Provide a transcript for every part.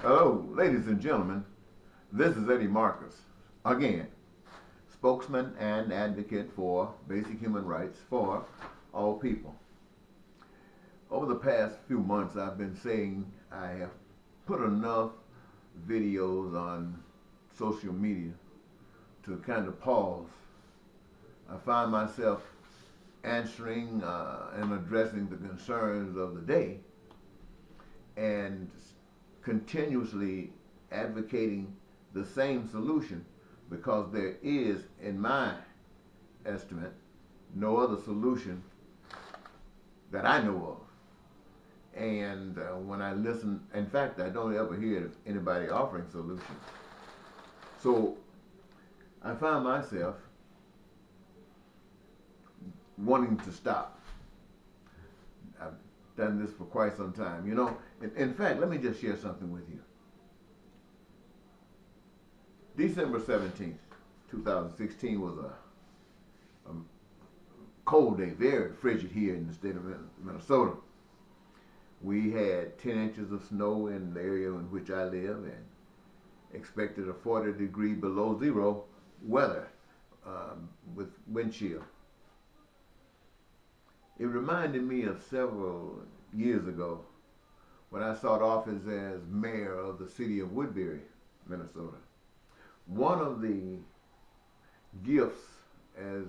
Hello, ladies and gentlemen. This is Eddie Marcus, again, spokesman and advocate for basic human rights for all people. Over the past few months, I've been saying I have put enough videos on social media to kind of pause. I find myself answering and addressing the concerns of the day and continuously advocating the same solution because there is, in my estimate, no other solution that I know of. And when I listen, in fact, I don't ever hear anybody offering solutions. So I find myself wanting to stop. I've done this for quite some time. You know, in fact, let me just share something with you. December 17th, 2016 was a cold day, very frigid here in the state of Minnesota. We had 10 inches of snow in the area in which I live and expected a 40-degree below zero weather with wind chill. It reminded me of several years ago when I sought office as mayor of the city of Woodbury, Minnesota. One of the gifts, as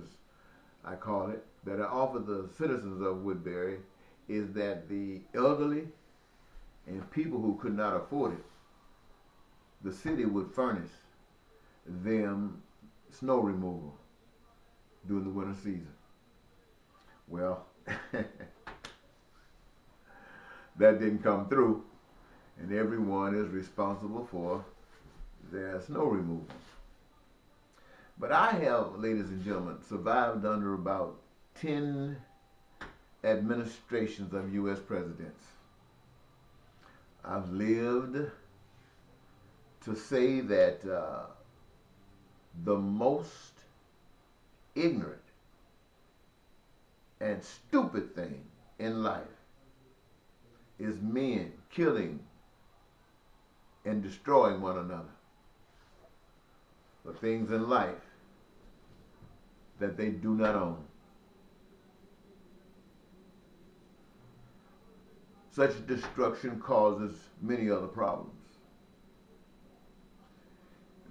I call it, that I offer the citizens of Woodbury is that the elderly and people who could not afford it, the city would furnish them snow removal during the winter season. Well, that didn't come through, and everyone is responsible for their snow removal. But I have, ladies and gentlemen, survived under about 10 administrations of U.S. presidents. I've lived to say that the most ignorant and stupid thing in life is men killing and destroying one another for things in life that they do not own. Such destruction causes many other problems,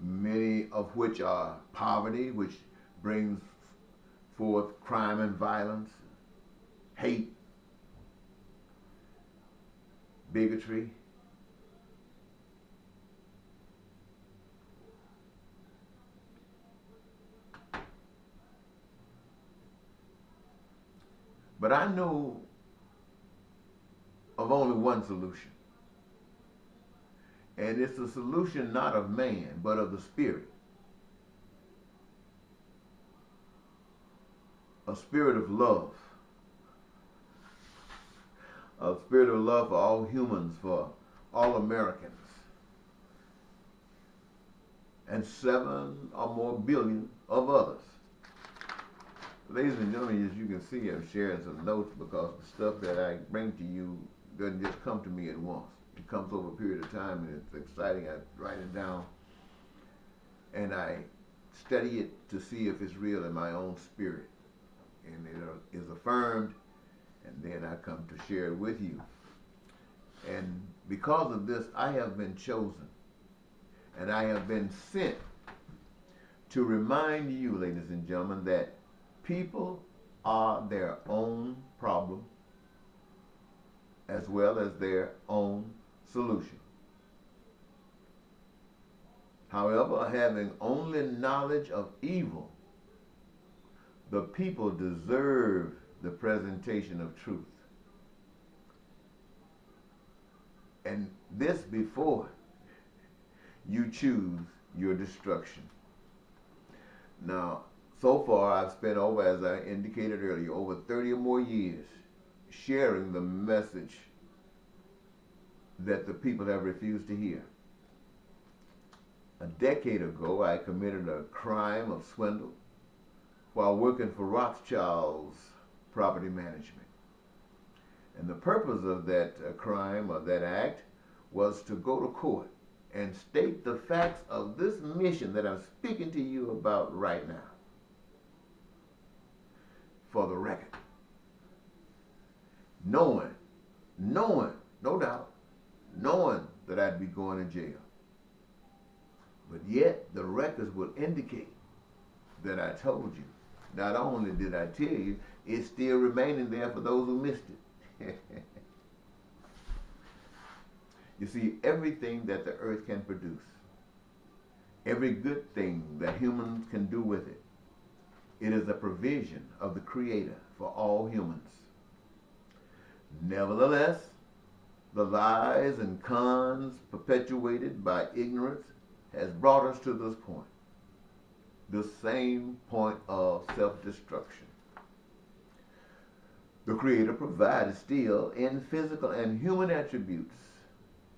many of which are poverty, which brings forth crime and violence, hate, bigotry. But I know of only one solution. And it's a solution not of man, but of the Spirit. A spirit of love. A spirit of love for all humans, for all Americans. And 7 or more billion of others. Ladies and gentlemen, as you can see, I'm sharing some notes because the stuff that I bring to you doesn't just come to me at once. It comes over a period of time and it's exciting. I write it down and I study it to see if it's real in my own spirit. And it is affirmed, and then I come to share it with you. And because of this, I have been chosen and I have been sent to remind you, ladies and gentlemen, that people are their own problem as well as their own solution. However, having only knowledge of evil, the people deserve the presentation of truth. And this before you choose your destruction. Now, so far, I've spent over, as I indicated earlier, over 30 or more years sharing the message that the people have refused to hear. A decade ago, I committed a crime of swindle while working for Rothschild's property management. And the purpose of that crime or that act was to go to court and state the facts of this mission that I'm speaking to you about right now for the record. Knowing, no doubt, knowing that I'd be going to jail. But yet the records will indicate that I told you. Not only did I tell you, it's still remaining there for those who missed it. You see, everything that the earth can produce, every good thing that humans can do with it, it is a provision of the Creator for all humans. Nevertheless, the lies and cons perpetuated by ignorance has brought us to this point, the same point of self-destruction. The Creator provided still in physical and human attributes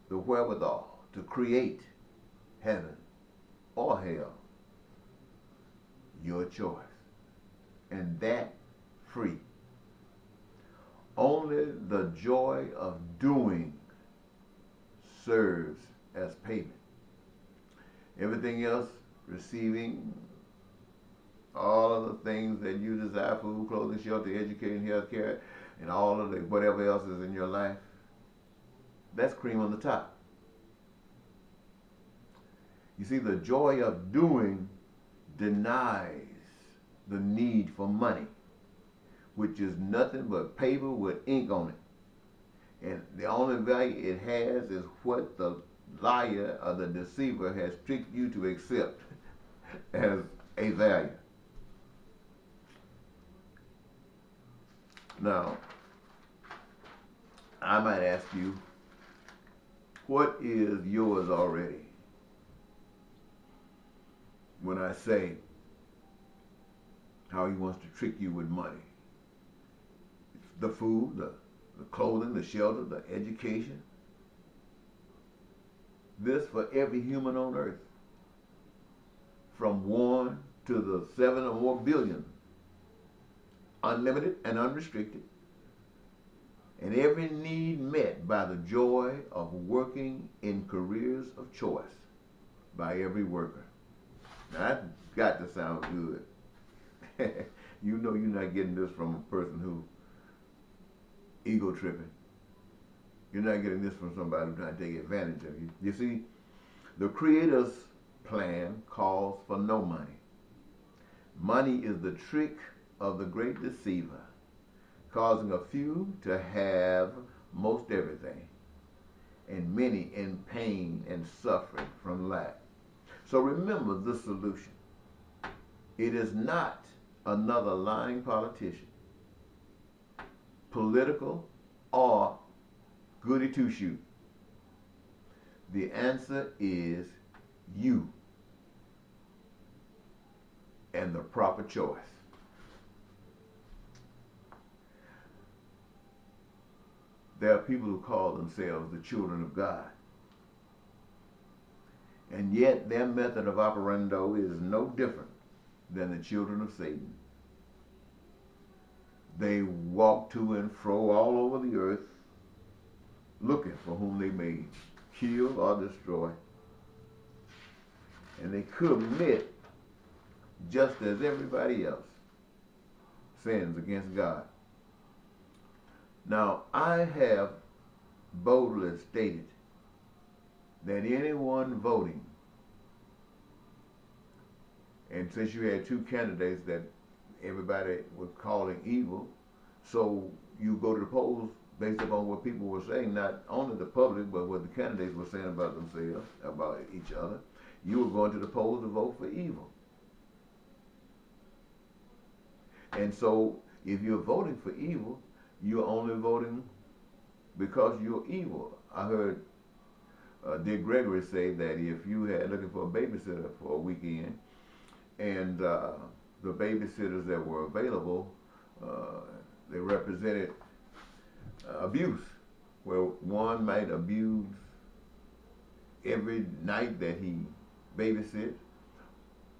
the wherewithal to create heaven or hell, your choice, and that free. Only the joy of doing serves as payment. Everything else, receiving all of the things that you desire, food, clothing, shelter, education, health care, and all of the whatever else is in your life, that's cream on the top. You see, the joy of doing denies the need for money, which is nothing but paper with ink on it. And the only value it has is what the liar or the deceiver has tricked you to accept as a value. Now, I might ask you, what is yours already? When I say how he wants to trick you with money. The food, the clothing, the shelter, the education. This for every human on earth. From 1 to the 7 or more billion. Unlimited and unrestricted. And every need met by the joy of working in careers of choice by every worker. Now that's got to sound good. You know you're not getting this from a person who ego tripping. You're not getting this from somebody who's trying to take advantage of you. You see, the Creator's plan calls for no money. Money is the trick of the great deceiver, causing a few to have most everything, and many in pain and suffering from lack. So remember the solution. It is not another lying politician, political, or goody two-shoe. The answer is you and the proper choice. There are people who call themselves the children of God. And yet their method of operando is no different than the children of Satan. They walk to and fro all over the earth looking for whom they may kill or destroy. And they commit, just as everybody else, sins against God. Now, I have boldly stated that anyone voting, and since you had two candidates that everybody was calling evil, so you go to the polls based upon what people were saying, not only the public, but what the candidates were saying about themselves, about each other. You were going to the polls to vote for evil. And so, if you're voting for evil, you're only voting because you're evil. I heard Dick Gregory say that if you had looking for a babysitter for a weekend, and the babysitters that were available, they represented abuse, where one might abuse every night that he babysit,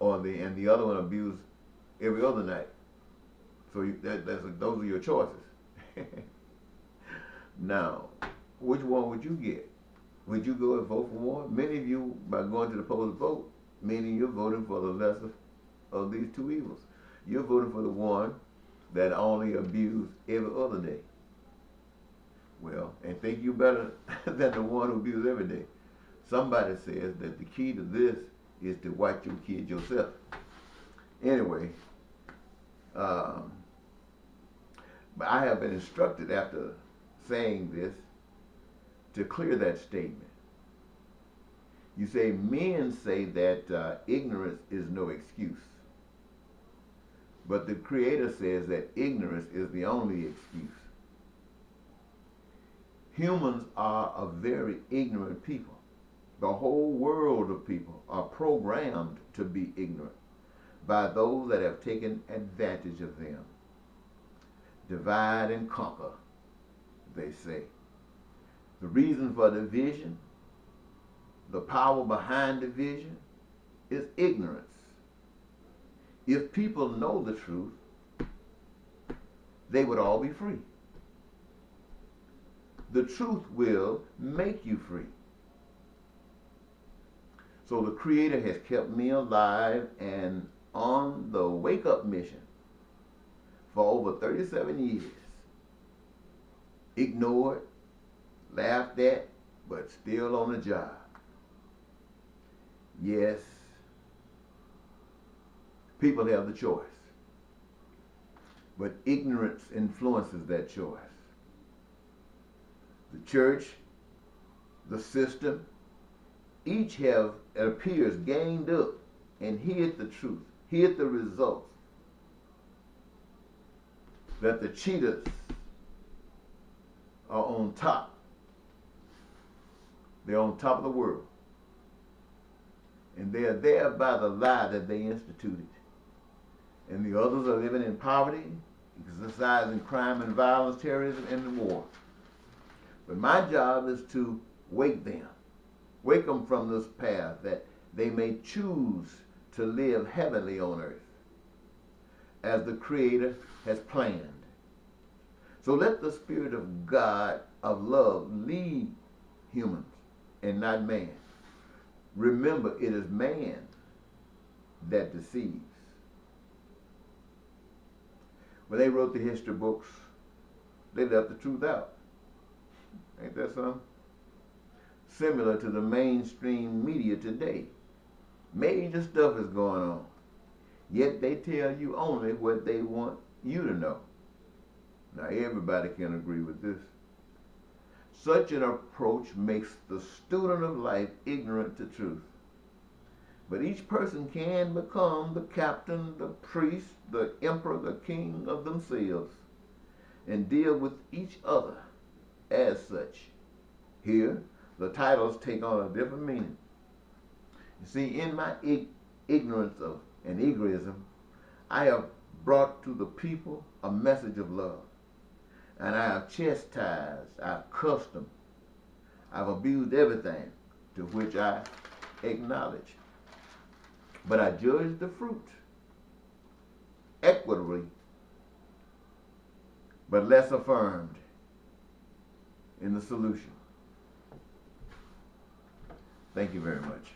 and the other one abuse every other night. So those are your choices. Now, which one would you get? Would you go and vote for one? Many of you, by going to the polls to vote, meaning you're voting for the lesser of these two evils. You're voting for the one that only abused every other day. Well, and think you better than the one who abuses every day. Somebody says that the key to this is to watch your kid yourself. Anyway, but I have been instructed after saying this to clear that statement. You say, men say that ignorance is no excuse. But the Creator says that ignorance is the only excuse. Humans are a very ignorant people. The whole world of people are programmed to be ignorant by those that have taken advantage of them. Divide and conquer, they say. The reason for division, the power behind division, is ignorance. If people know the truth, they would all be free. The truth will make you free. So the Creator has kept me alive and on the wake-up mission for over 37 years. Ignored, laughed at, but still on the job. Yes, people have the choice, but ignorance influences that choice. The church, the system, each have, it appears, gained up and hid the truth, hid the results. That the cheaters are on top. They're on top of the world. And they are there by the lie that they instituted. And the others are living in poverty, exercising crime and violence, terrorism, and war. But my job is to wake them from this path that they may choose to live heavenly on earth as the Creator has planned. So let the Spirit of God, of love, lead humans and not man. Remember, it is man that deceives. When they wrote the history books, they left the truth out. Ain't that something? Similar to the mainstream media today. Major stuff is going on. Yet they tell you only what they want you to know. Now everybody can agree with this. Such an approach makes the student of life ignorant to truth. But each person can become the captain, the priest, the emperor, the king of themselves, and deal with each other as such. Here, the titles take on a different meaning. You see, in my ignorance of and egoism, I have brought to the people a message of love. And I have chastised, I've cursed them, I've abused everything to which I acknowledge. But I judge the fruit equitably, but less affirmed in the solution. Thank you very much.